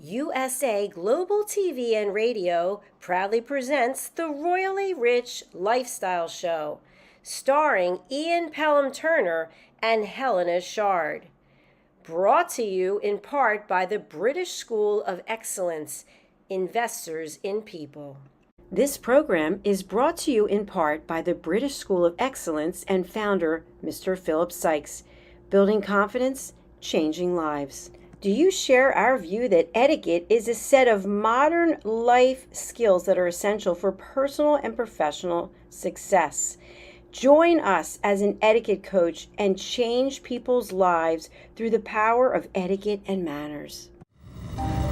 USA Global TV and Radio proudly presents the Royally Rich Lifestyle Show, starring Ian Pelham Turner and Helena CHARD. Brought to you in part by the British School of Excellence, Investors in People. This program is brought to you in part by the British School of Excellence and founder, Mr. Philip Sykes, building confidence, changing lives. Do you share our view that etiquette is a set of modern life skills that are essential for personal and professional success? Join us as an etiquette coach and change people's lives through the power of etiquette and manners.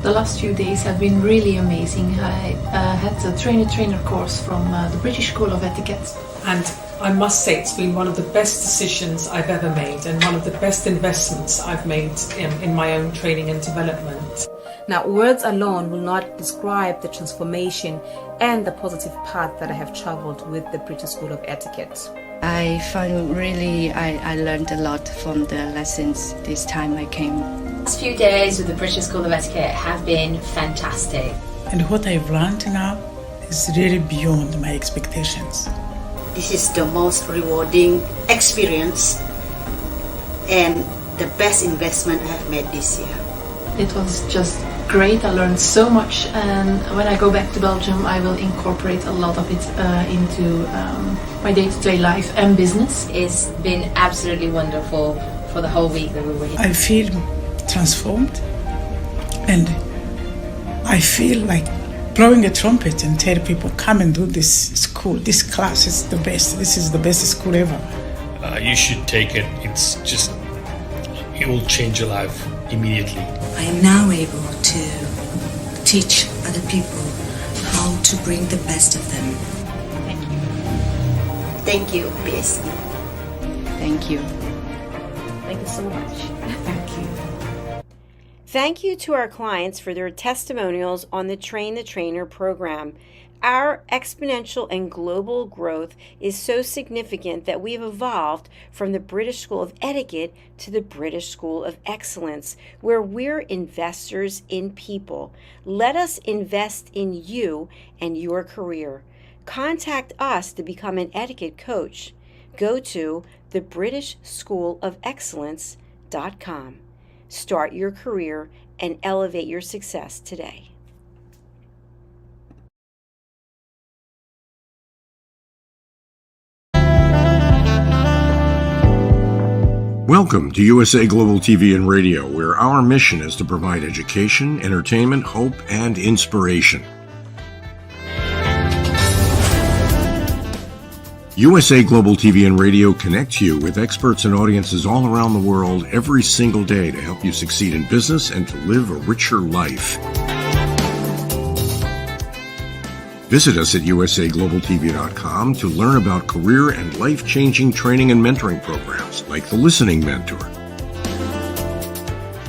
The last few days have been really amazing. I had a trainer course from the British School of Etiquette. And I must say it's been one of the best decisions I've ever made and one of the best investments I've made in my own training and development. Now, words alone will not describe the transformation and the positive path that I have traveled with the British School of Etiquette. I find I learned a lot from the lessons this time I came. The last few days with the British School of Etiquette have been fantastic. And what I've learned now is really beyond my expectations. This is the most rewarding experience and the best investment I have made this year. It was just great. I learned so much, and when I go back to Belgium I will incorporate a lot of it into my day-to-day life and business. It's been absolutely wonderful for the whole week that we were here. I feel transformed, and I feel like blowing a trumpet and tell people, come and do this school, this class is the best, this is the best school ever. You should take it. It will change your life immediately. I am now able to teach other people how to bring the best of them. Thank you. Thank you, BSc. Thank you. Thank you so much. Thank you. Thank you to our clients for their testimonials on the Train the Trainer program. Our exponential and global growth is so significant that we have evolved from the British School of Etiquette to the British School of Excellence, where we're investors in people. Let us invest in you and your career. Contact us to become an etiquette coach. Go to thebritishschoolofexcellence.com. Start your career and elevate your success today. Welcome to USA Global TV and Radio, where our mission is to provide education, entertainment, hope, and inspiration. USA Global TV and Radio connects you with experts and audiences all around the world every single day to help you succeed in business and to live a richer life. Visit us at usaglobaltv.com to learn about career and life-changing training and mentoring programs like the Listening Mentor.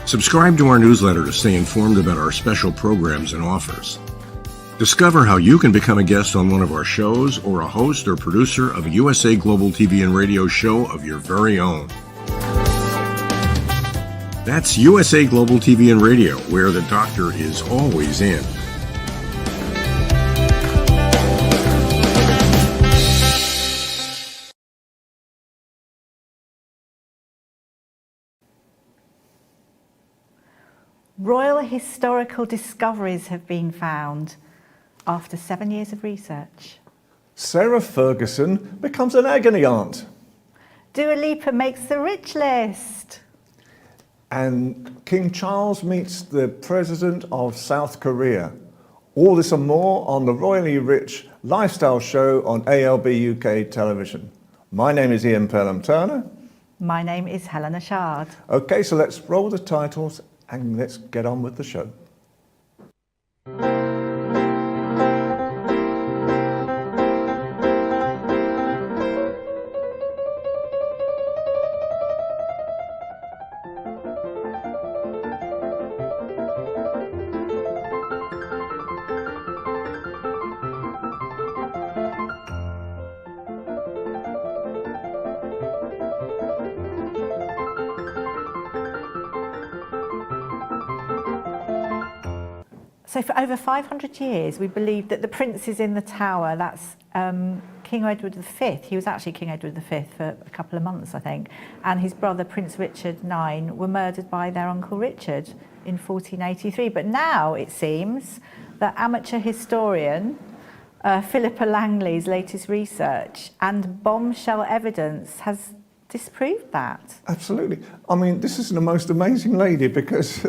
Subscribe to our newsletter to stay informed about our special programs and offers. Discover how you can become a guest on one of our shows or a host or producer of a USA Global TV and Radio show of your very own. That's USA Global TV and Radio, where the doctor is always in. Royal historical discoveries have been found after 7 years of research. Sarah Ferguson becomes an agony aunt. Dua Lipa makes the rich list. And King Charles meets the President of South Korea. All this and more on the Royally Rich Lifestyle Show on ALB UK television. My name is Ian Pelham Turner. My name is Helena CHARD. Okay, so let's roll the titles and let's get on with the show. So for over 500 years, we believed that the princes in the tower, that's King Edward V. He was actually King Edward V for a couple of months, I think, and his brother, Prince Richard IX, were murdered by their uncle Richard in 1483. But now it seems that amateur historian Philippa Langley's latest research and bombshell evidence has disproved that. Absolutely. I mean, this is the most amazing lady because,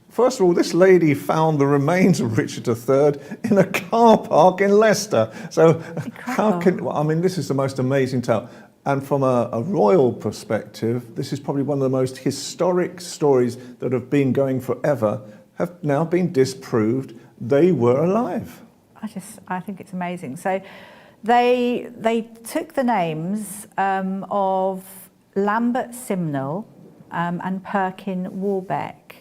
first of all, this lady found the remains of Richard III in a car park in Leicester. So how can, I mean, this is the most amazing tale. And from a royal perspective, this is probably one of the most historic stories that have been going forever, have now been disproved. They were alive. I think it's amazing. So they took the names of Lambert Simnel and Perkin Warbeck,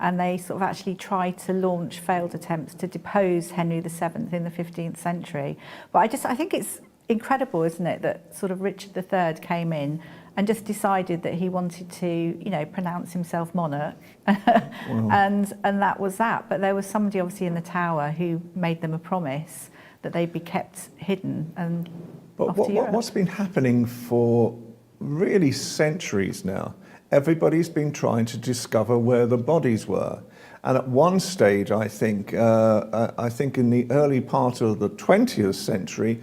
and they sort of actually tried to launch failed attempts to depose Henry VII in the 15th century. But I think it's incredible, isn't it, that sort of Richard III came in and just decided that he wanted to, you know, pronounce himself monarch, and that was that. But there was somebody obviously in the tower who made them a promise that they'd be kept hidden and off to Europe. What's been happening for really centuries now? Everybody's been trying to discover where the bodies were. And at one stage, I think in the early part of the 20th century,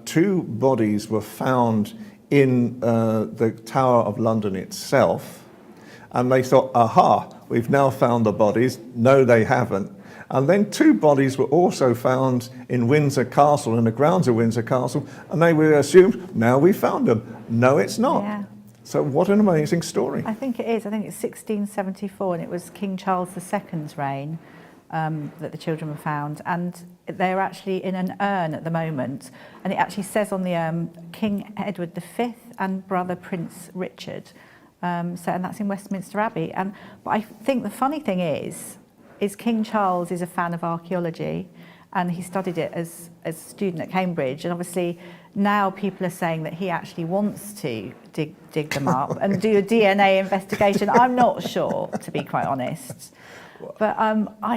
2 bodies were found in the Tower of London itself. And they thought, aha, we've now found the bodies. No, they haven't. And then 2 bodies were also found in Windsor Castle, in the grounds of Windsor Castle, and they were assumed, now we found them. No, it's not. Yeah. So what an amazing story. I think it is. I think it's 1674, and it was King Charles II's reign that the children were found. And they're actually in an urn at the moment. And it actually says on the urn, King Edward V and brother Prince Richard. And that's in Westminster Abbey. But I think the funny thing is King Charles is a fan of archaeology, and he studied it as a student at Cambridge. And obviously now people are saying that he actually wants to dig them up and do a DNA investigation. I'm not sure, to be quite honest. But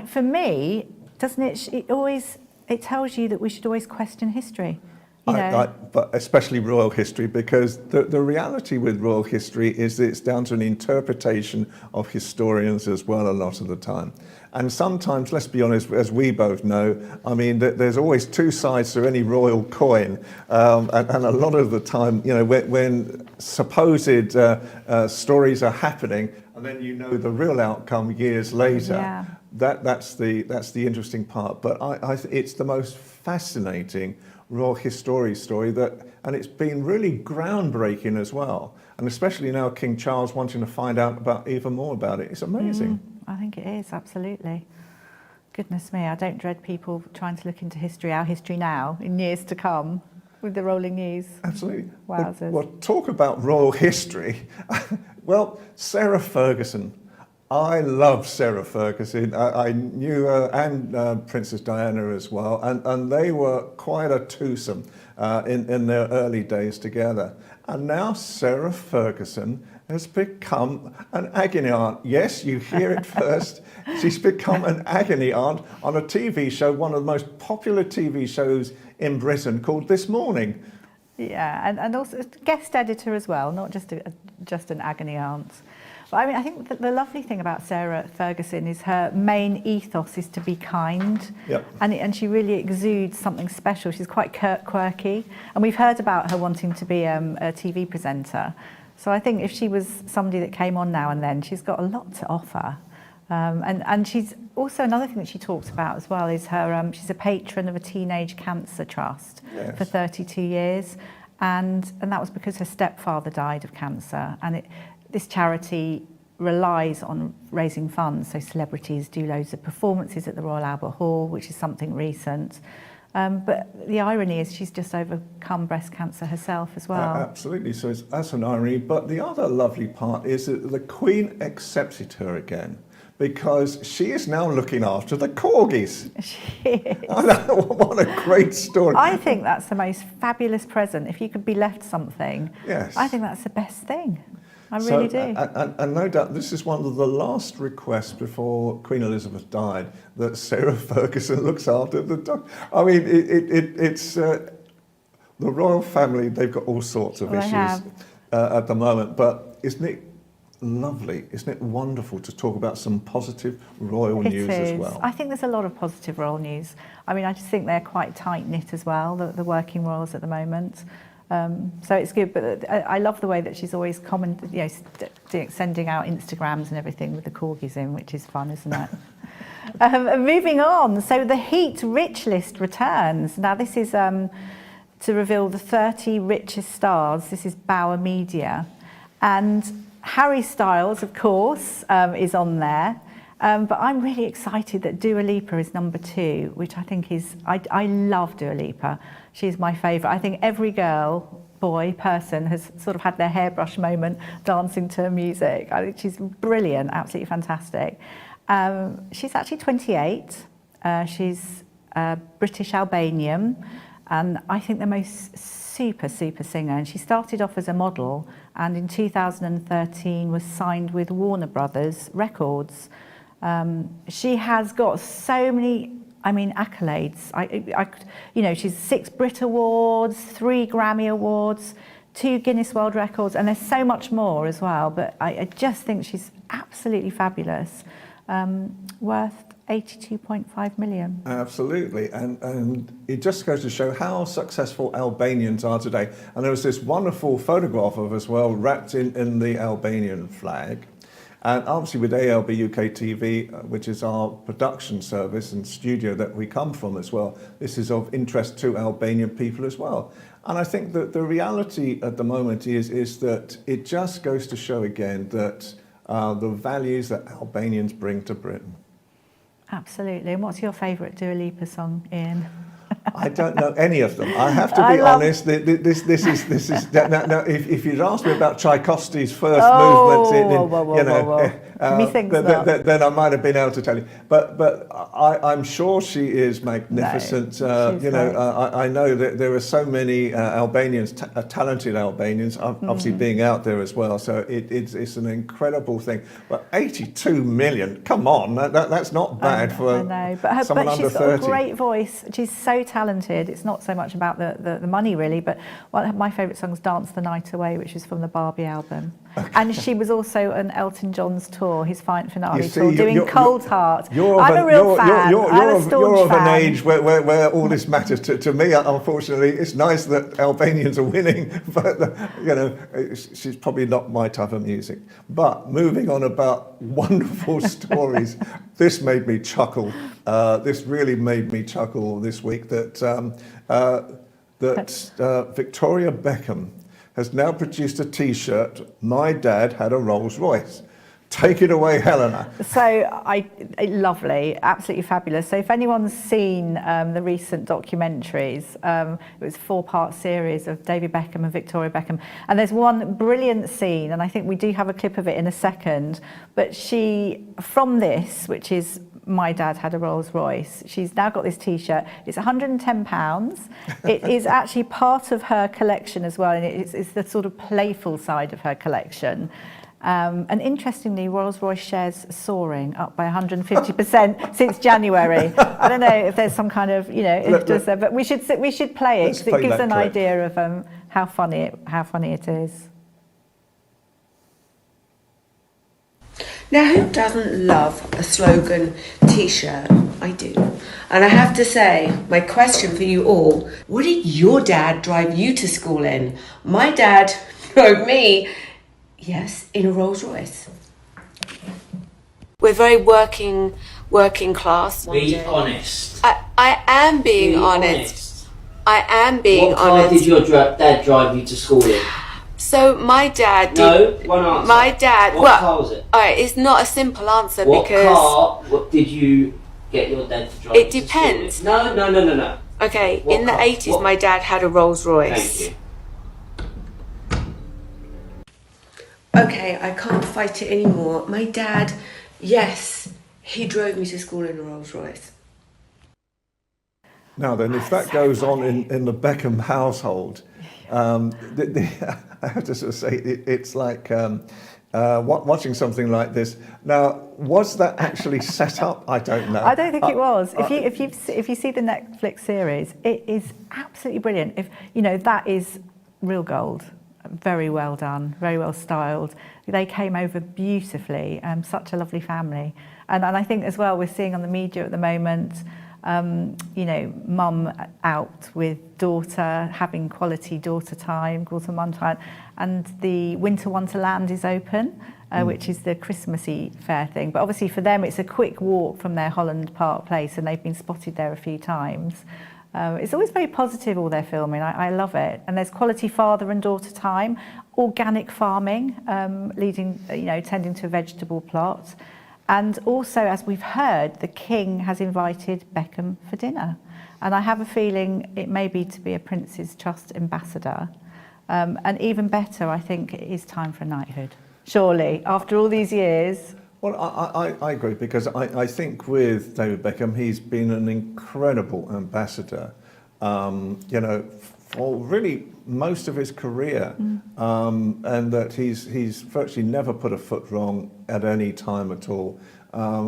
for me, doesn't it tells you that we should always question history. You know? But especially royal history, because the reality with royal history is that it's down to an interpretation of historians as well a lot of the time. And sometimes, let's be honest, as we both know, I mean, there's always 2 sides to any royal coin. And a lot of the time, you know, when supposed stories are happening, and then you know the real outcome years later, that's the interesting part. But it's the most fascinating royal history story and it's been really groundbreaking as well. And especially now King Charles wanting to find out about even more about it. It's amazing. I think it is, absolutely. Goodness me, I don't dread people trying to look into history, our history now, in years to come, with the rolling news. Absolutely. Wowzers. Well, talk about royal history. Well, Sarah Ferguson. I love Sarah Ferguson. I knew her and Princess Diana as well, and they were quite a twosome in their early days together. And now Sarah Ferguson has become an agony aunt. Yes, you hear it first. She's become an agony aunt on a TV show, one of the most popular TV shows in Britain, called This Morning. Yeah, and also guest editor as well, not just an agony aunt. But I mean, I think that the lovely thing about Sarah Ferguson is her main ethos is to be kind. Yep. And she really exudes something special. She's quite quirky. And we've heard about her wanting to be a TV presenter. So I think if she was somebody that came on now and then, she's got a lot to offer. And she's also, another thing that she talks about as well is her, she's a patron of a teenage cancer trust for 32 years. And that was because her stepfather died of cancer. And this charity relies on raising funds, so celebrities do loads of performances at the Royal Albert Hall, which is something recent. But the irony is she's just overcome breast cancer herself as well. Absolutely, so that's an irony. But the other lovely part is that the Queen accepted her again, because she is now looking after the corgis. She is. I know, what a great story. I think that's the most fabulous present. If you could be left something, yes. I think that's the best thing. I really do. And no doubt this is one of the last requests before Queen Elizabeth died, that Sarah Ferguson looks after the dog. I mean, it's the royal family, they've got all sorts of issues at the moment, but isn't it lovely, isn't it wonderful to talk about some positive royal news as well? I think there's a lot of positive royal news. I mean, I just think they're quite tight-knit as well, the working royals at the moment. So it's good, but I love the way that she's always commented, you know, sending out Instagrams and everything with the corgis in, which is fun, isn't it? Moving on, so the Heat Rich list returns. Now this is to reveal the 30 richest stars. This is Bauer Media. And Harry Styles, of course, is on there. But I'm really excited that Dua Lipa is number 2, which I think is, I love Dua Lipa. She's my favourite. I think every girl, boy, person has sort of had their hairbrush moment dancing to music. I think she's brilliant, absolutely fantastic. She's actually 28. She's British Albanian, and I think the most super singer. And she started off as a model, and in 2013 was signed with Warner Brothers Records. She has got so many, I mean, accolades. You know, she's 6 Brit Awards, 3 Grammy Awards, 2 Guinness World Records, and there's so much more as well. But I just think she's absolutely fabulous. Worth 82.5 million. Absolutely, and it just goes to show how successful Albanians are today. And there was this wonderful photograph of us, well, wrapped in the Albanian flag. And obviously with ALB UK TV, which is our production service and studio that we come from as well, this is of interest to Albanian people as well. And I think that the reality at the moment is that it just goes to show again that the values that Albanians bring to Britain. Absolutely. And what's your favourite Dua Lipa song, Ian? I don't know any of them. I have to be honest. This is now. If you'd asked me about Tchaikovsky's first movement, then I might have been able to tell you. But I'm sure she is magnificent. I know that there are so many Albanians, talented Albanians, obviously being out there as well. So it's an incredible thing. But 82 million, come on, that's not bad for someone under 30. But she's got a great voice. She's so talented. It's not so much about the money really, but one of my favourite songs, Dance the Night Away, which is from the Barbie album. Okay. And she was also on Elton John's tour, his finale tour, doing Cold Heart. I'm a real fan. You're of an age where all this matters. To me, unfortunately, it's nice that Albanians are winning, but she's probably not my type of music. But moving on about wonderful stories, this made me chuckle. This really made me chuckle this week that Victoria Beckham has now produced a T-shirt, "My Dad Had a Rolls Royce." Take it away, Helena. So, lovely, absolutely fabulous. So if anyone's seen the recent documentaries, it was a 4-part series of David Beckham and Victoria Beckham. And there's one brilliant scene, and I think we do have a clip of it in a second, but she, from this, which is "My Dad Had a Rolls Royce," she's now got this T-shirt. It's £110. It is actually part of her collection as well, and it's the sort of playful side of her collection. And interestingly, Rolls-Royce shares soaring, up by 150% since January. I don't know if there's some kind of, interest there, but we should play it because it gives an idea of how funny it is. Now, who doesn't love a slogan T-shirt? I do. And I have to say, my question for you all, what did your dad drive you to school in? My dad drove me, yes, in a Rolls Royce. We're very working class. Be honest. I am being honest. I am being honest. What car did your dad drive you to school in? So my dad did... No, one answer. My dad... What car was it? Alright, it's not a simple answer what because... What did you get your dad to drive you to school in? It depends. No. Okay, in the 80s my dad had a Rolls Royce. Thank you. Okay, I can't fight it anymore. My dad, yes, he drove me to school in a Rolls Royce. Now then, if that goes on in the Beckham household, I have to sort of say, it's like watching something like this. Now, was that actually set up? I don't know. I don't think it was. If you see the Netflix series, it is absolutely brilliant. If you know, that is real gold. Very well done, very well styled. They came over beautifully. Such a lovely family, and I think as well we're seeing on the media at the moment. You know, mum out with daughter, having quality daughter time, mum time, and the Winter Wonderland is open, which is the Christmassy fair thing. But obviously for them, it's a quick walk from their Holland Park place, and they've been spotted there a few times. It's always very positive, all their filming. I love it. And there's quality father and daughter time, organic farming, tending to a vegetable plot. And also, as we've heard, the King has invited Beckham for dinner. And I have a feeling it may be to be a Prince's Trust ambassador. And even better, I think it is time for knighthood. Surely, after all these years. Well, I agree, because I think with David Beckham, he's been an incredible ambassador, you know, for really most of his career, and that he's virtually never put a foot wrong at any time at all.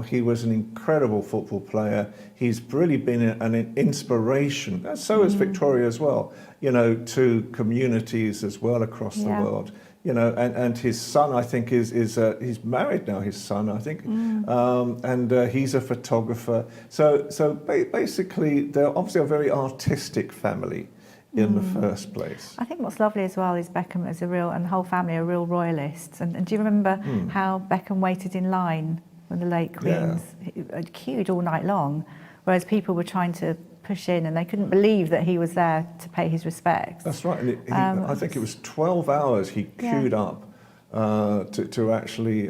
He was an incredible football player. He's really been an inspiration, and so is Victoria as well, you know, to communities as well across the world. You know, and his son, I think, is he's married now. His son, I think, and he's a photographer. So basically, they're obviously a very artistic family in the first place. I think what's lovely as well is Beckham is and the whole family are real royalists. And do you remember how Beckham waited in line when the late Queen's queued all night long, whereas people were trying to push in and they couldn't believe that he was there to pay his respects. That's right. And I think it was 12 hours he queued up to actually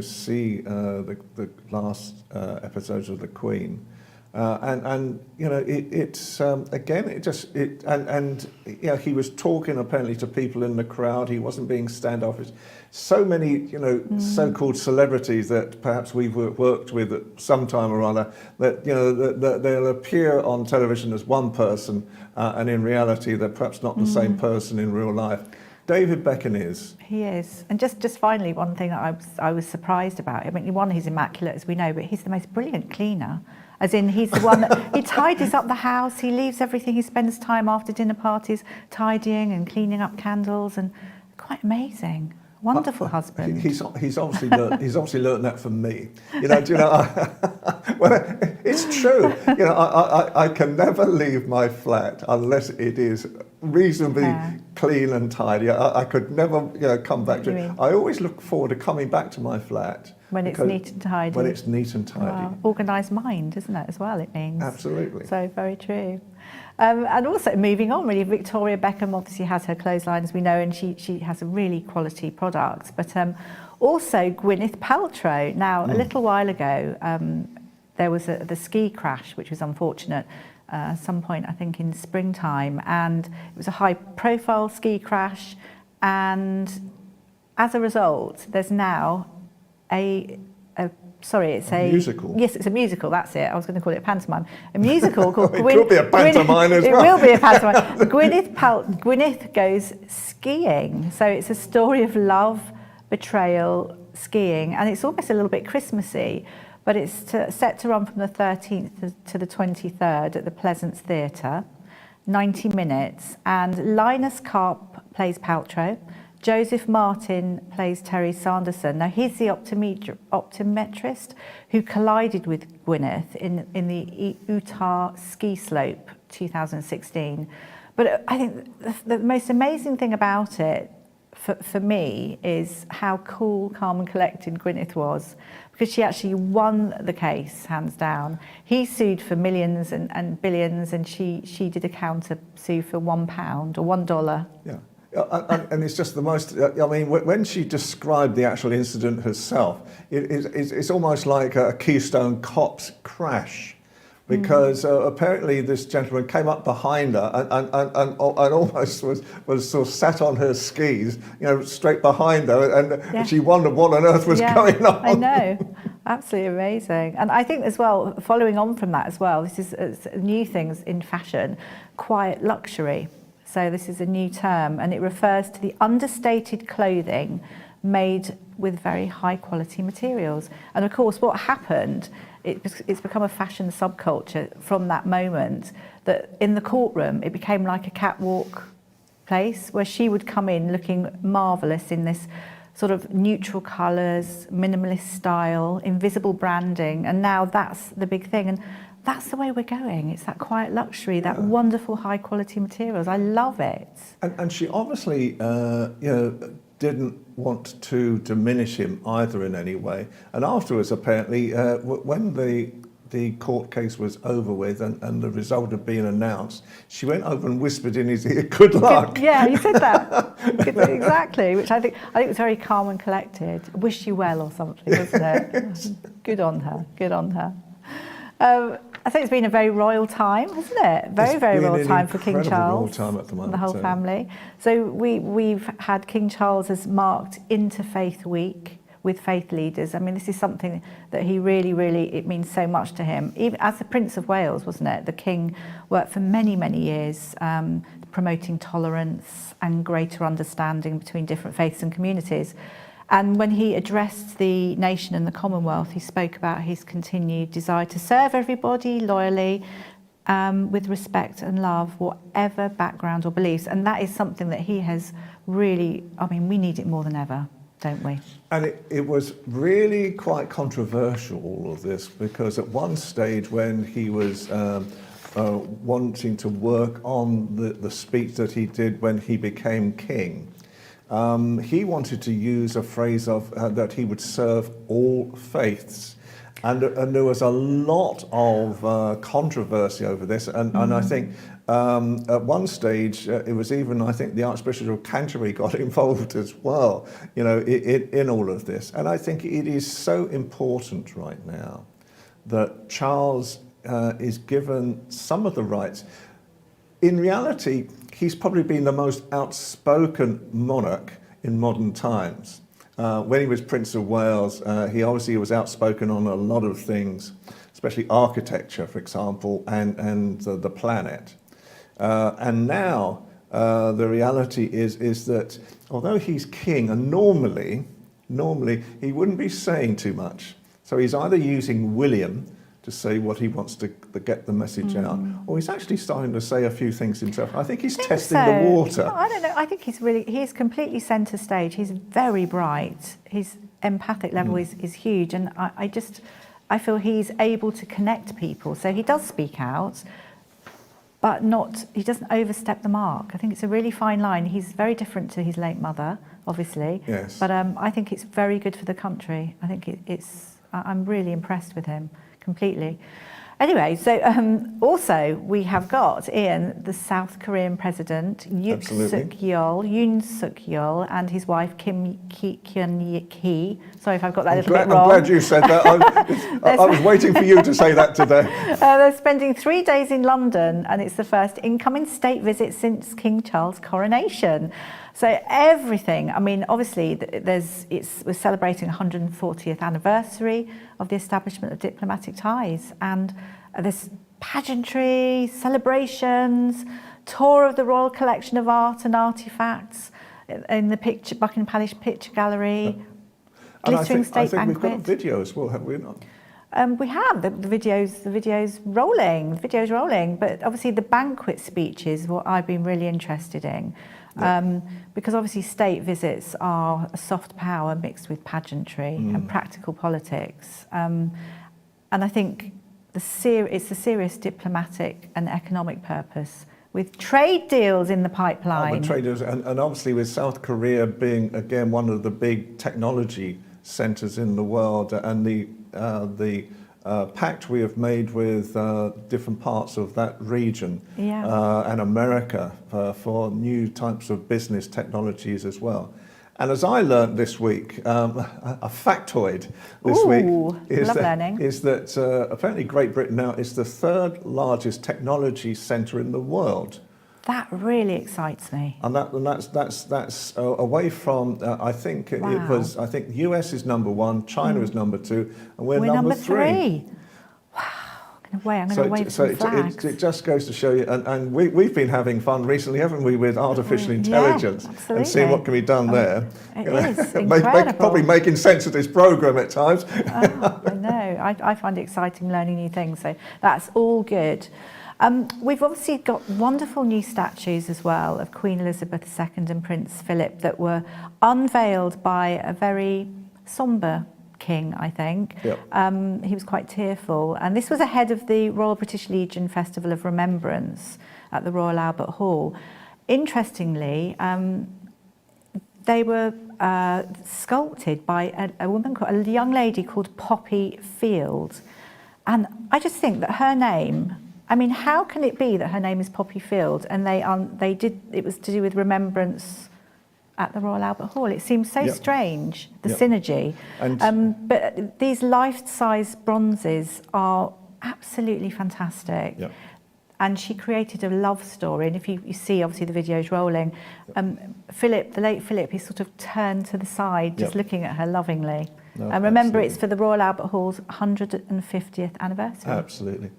see the last episodes of the Queen. And you know, it's again, he was talking apparently to people in the crowd. He wasn't being standoffish. So many, you know, so-called celebrities that perhaps we've worked with at some time or other, that you know that they'll appear on television as one person, and in reality they're perhaps not the same person in real life. David Beckham is. He is. And just finally, one thing that I was surprised about. I mean, one, he's immaculate, as we know, but he's the most brilliant cleaner. As in, he's the one that he tidies up the house, he leaves everything, he spends time after dinner parties tidying and cleaning up candles, and quite amazing. Wonderful husband. He's obviously learned that from me. You know, well, it's true. You know, I can never leave my flat unless it is reasonably clean and tidy. I could never, come back to it. I always look forward to coming back to my flat when it's neat and tidy. When it's neat and tidy. Wow. Organised mind, isn't it, as well? It means. Absolutely. So very true. And also moving on, really, Victoria Beckham obviously has her clothesline, as we know, and she has a really quality products. But also Gwyneth Paltrow. Now, a little while ago, there was the ski crash, which was unfortunate. At some point, I think in springtime, and it was a high-profile ski crash. And as a result, there's now a musical. Yes, it's a musical, that's it. I was going to call it a pantomime. A musical called It could be a pantomime as well. It will be a pantomime. Gwyneth goes skiing. So it's a story of love, betrayal, skiing, and it's almost a little bit Christmassy, but it's set to run from the 13th to the 23rd at the Pleasance Theatre, 90 minutes, and Linus Karp plays Paltrow. Joseph Martin plays Terry Sanderson. Now, he's the optometrist who collided with Gwyneth in the Utah ski slope 2016. But I think the most amazing thing about it, for me, is how cool, calm and collected Gwyneth was, because she actually won the case, hands down. He sued for millions and billions, and she did a counter sue for £1 or $1. Yeah. And it's just the most, I mean, when she described the actual incident herself, it's almost like a Keystone Cops crash, because apparently this gentleman came up behind her and almost was sort of sat on her skis, straight behind her, and she wondered what on earth was going on. I know. Absolutely amazing. And I think as well, following on from that as well, this is new things in fashion, quiet luxury. So this is a new term, and it refers to the understated clothing made with very high quality materials. And of course, what happened, it's become a fashion subculture from that moment, that in the courtroom, it became like a catwalk place where she would come in looking marvellous in this sort of neutral colours, minimalist style, invisible branding, and now that's the big thing. And that's the way we're going. It's that quiet luxury, that wonderful high quality materials. I love it. And she obviously, didn't want to diminish him either in any way. And afterwards, apparently, when the court case was over with and the result had been announced, she went over and whispered in his ear, "Good luck." Yeah, he said that. Exactly, which I think was very calm and collected. Wish you well or something, wasn't it? Good on her, good on her. I think it's been a very royal time, hasn't it? Very royal time for King Charles time at the moment, and the whole family. So we've had King Charles as marked Interfaith Week with faith leaders. I mean, this is something that he really, it means so much to him. Even as the Prince of Wales, wasn't it? The King worked for many years promoting tolerance and greater understanding between different faiths and communities. And when he addressed the nation and the Commonwealth, he spoke about his continued desire to serve everybody loyally, with respect and love, whatever background or beliefs. And that is something that he has really, I mean, we need it more than ever, don't we? And it was really quite controversial, all of this, because at one stage when he was wanting to work on the speech that he did when he became king, he wanted to use a phrase of that he would serve all faiths. And there was a lot of controversy over this. And I think at one stage, it was even, I think, the Archbishop of Canterbury got involved as well, in all of this. And I think it is so important right now that Charles is given some of the rights. In reality, he's probably been the most outspoken monarch in modern times. When he was Prince of Wales, he obviously was outspoken on a lot of things, especially architecture, for example, and the planet. And now the reality is that although he's king, and normally he wouldn't be saying too much. So he's either using William to say what he wants to get the message out, or he's actually starting to say a few things himself. I think he's testing the water. No, I don't know. I think he's completely centre stage. He's very bright. His empathic level is huge, and I feel he's able to connect people. So he does speak out, but he doesn't overstep the mark. I think it's a really fine line. He's very different to his late mother, obviously. Yes. But I think it's very good for the country. I think I'm really impressed with him. Completely. Anyway, so also we have got, Ian, the South Korean president, Yoon Suk Yeol, and his wife, Kim Kyun-hee. Sorry if I've got that a little bit wrong. I'm glad you said that. I was waiting for you to say that today. They're spending 3 days in London, and it's the first incoming state visit since King Charles' coronation. So everything, I mean, obviously we're celebrating 140th anniversary of the establishment of diplomatic ties, and there's pageantry, celebrations, tour of the Royal Collection of Art and Artefacts in the Buckingham Palace Picture Gallery, glittering state banquet. We've got videos, well, have we not? We have the videos rolling, but obviously the banquet speech is what I've been really interested in. Because obviously state visits are a soft power mixed with pageantry and practical politics. And I think it's a serious diplomatic and economic purpose with trade deals in the pipeline. With trade deals, and obviously with South Korea being, again, one of the big technology centres in the world, and the pact we have made with different parts of that region and America for new types of business technologies as well. And as I learned this week, a factoid this week is that apparently Great Britain now is the 3rd largest technology centre in the world. That really excites me. And that's away from I think US is number 1, China is number 2, and we're number 3. Wow, can I'm going to wave some flags. It just goes to show you, and we've been having fun recently, haven't we, with artificial intelligence and seeing what can be done there. It is incredible. Probably making sense of this programme at times. I know. I find it exciting learning new things, so that's all good. We've obviously got wonderful new statues as well of Queen Elizabeth II and Prince Philip that were unveiled by a very sombre king, I think. Yep. He was quite tearful, and this was ahead of the Royal British Legion Festival of Remembrance at the Royal Albert Hall. Interestingly, they were sculpted by a young lady called Poppy Field, and I just think that her name, I mean, how can it be that her name is Poppy Field and it was to do with remembrance at the Royal Albert Hall? It seems so strange, the synergy. But these life-size bronzes are absolutely fantastic. Yep. And she created a love story. And if you see, obviously, the video's rolling, Philip, the late Philip, he sort of turned to the side, just looking at her lovingly. No, and remember, it's for the Royal Albert Hall's 150th anniversary. Absolutely.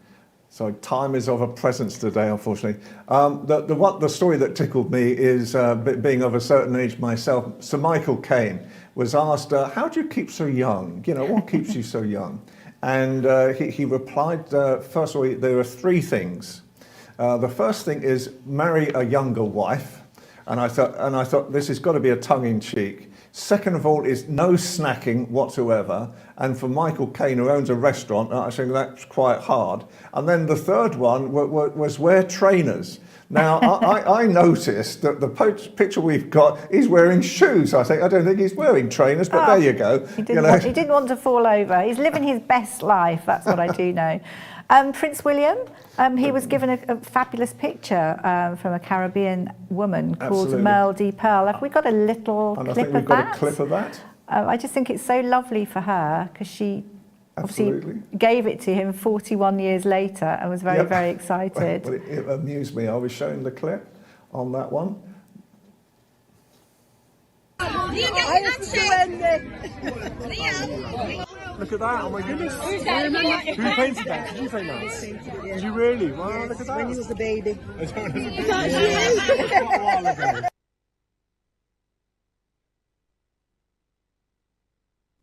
So time is of a presence today, unfortunately. The story that tickled me is, being of a certain age myself, Sir Michael Caine was asked, how do you keep so young? You know, what keeps you so young? And he replied, first of all, there are three things. The first thing is marry a younger wife. And I thought this has got to be a tongue-in-cheek. Second of all is no snacking whatsoever. And for Michael Caine, who owns a restaurant, I think that's quite hard. And then the third one was wear trainers. Now, I noticed that the picture we've got, he's wearing shoes. I don't think he's wearing trainers, but there you go. He didn't want to fall over. He's living his best life, that's what I do know. Prince William, he was given a fabulous picture from a Caribbean woman called Merle D. Pearl. Have we got a little clip of that? I think we've got a clip of that. I just think it's so lovely for her because she obviously gave it to him 41 years later and was very, very excited. Well, it amused me. I was showing the clip on that one. Look at that, oh my goodness. Who painted that? Did you paint that? Did you really? Wow, look at that. When he was a baby.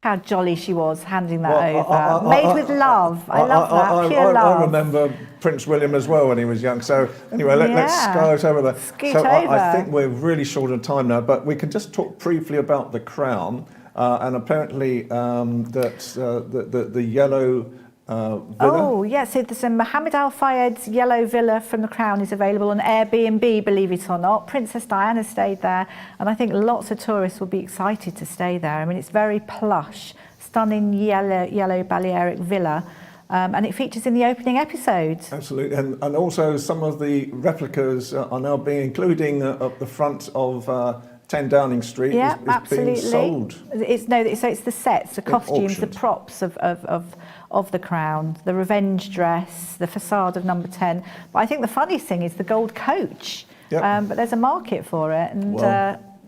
How jolly she was handing that over. Made with love. I love that. Pure love. I remember Prince William as well when he was young. So anyway, let's scout over there. Scoot over. I think we're really short on time now, but we can just talk briefly about the crown. And apparently the yellow villa. Oh, yes. So there's a Mohammed Al Fayed's yellow villa from the Crown is available on Airbnb, believe it or not. Princess Diana stayed there, and I think lots of tourists will be excited to stay there. I mean, it's very plush, stunning yellow Balearic villa. And it features in the opening episode. Absolutely, and also some of the replicas are now being including up the front of 10 Downing Street. Yeah, is absolutely. Being sold. So it's the sets, the costumes, the props of the Crown, the revenge dress, the facade of Number 10. But I think the funniest thing is the gold coach. Yep. But there's a market for it, and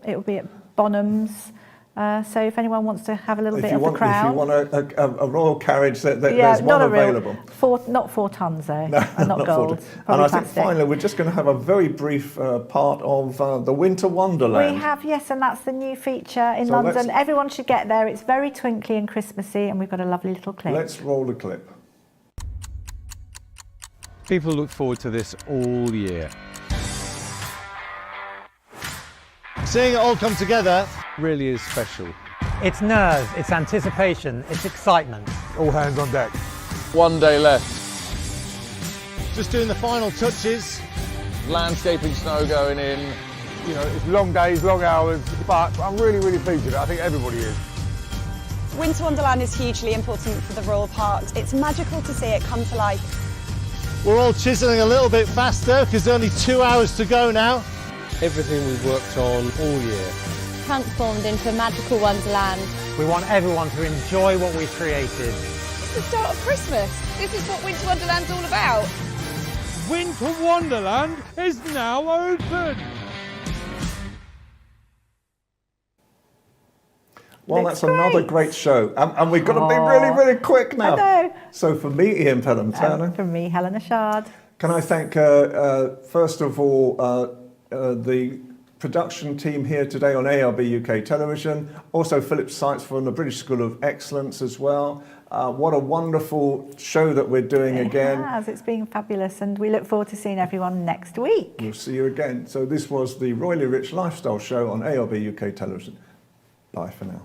it will be at Bonham's. So if anyone wants to have a little bit of the Crown. If you want a royal carriage, there's one available. Not 4 tons though, not gold. And I think finally we're just going to have a very brief part of the Winter Wonderland. We have, yes, and that's the new feature in London. Everyone should get there. It's very twinkly and Christmassy, and we've got a lovely little clip. Let's roll the clip. People look forward to this all year. Seeing it all come together really is special. It's nerves, it's anticipation, it's excitement. All hands on deck. One day left. Just doing the final touches. Landscaping snow going in. You know, it's long days, long hours, but I'm really, really pleased with it. I think everybody is. Winter Wonderland is hugely important for the Royal Parks. It's magical to see it come to life. We're all chiselling a little bit faster because there's only 2 hours to go now. Everything we've worked on all year. Transformed into a magical wonderland. We want everyone to enjoy what we've created. It's the start of Christmas. This is what Winter Wonderland's all about. Winter Wonderland is now open. Well, Looks that's another great show. And we've got to be really, really quick now. I know. So for me, Ian Pelham-Turner. From me, Helena Chard. Can I thank, first of all, the production team here today on ALB UK Television, also Philip Sykes from the British School of Excellence as well. What a wonderful show that we're doing again. It has, it's been fabulous, and we look forward to seeing everyone next week. We'll see you again. So this was the Royally Rich Lifestyle Show on ALB UK Television. Bye for now.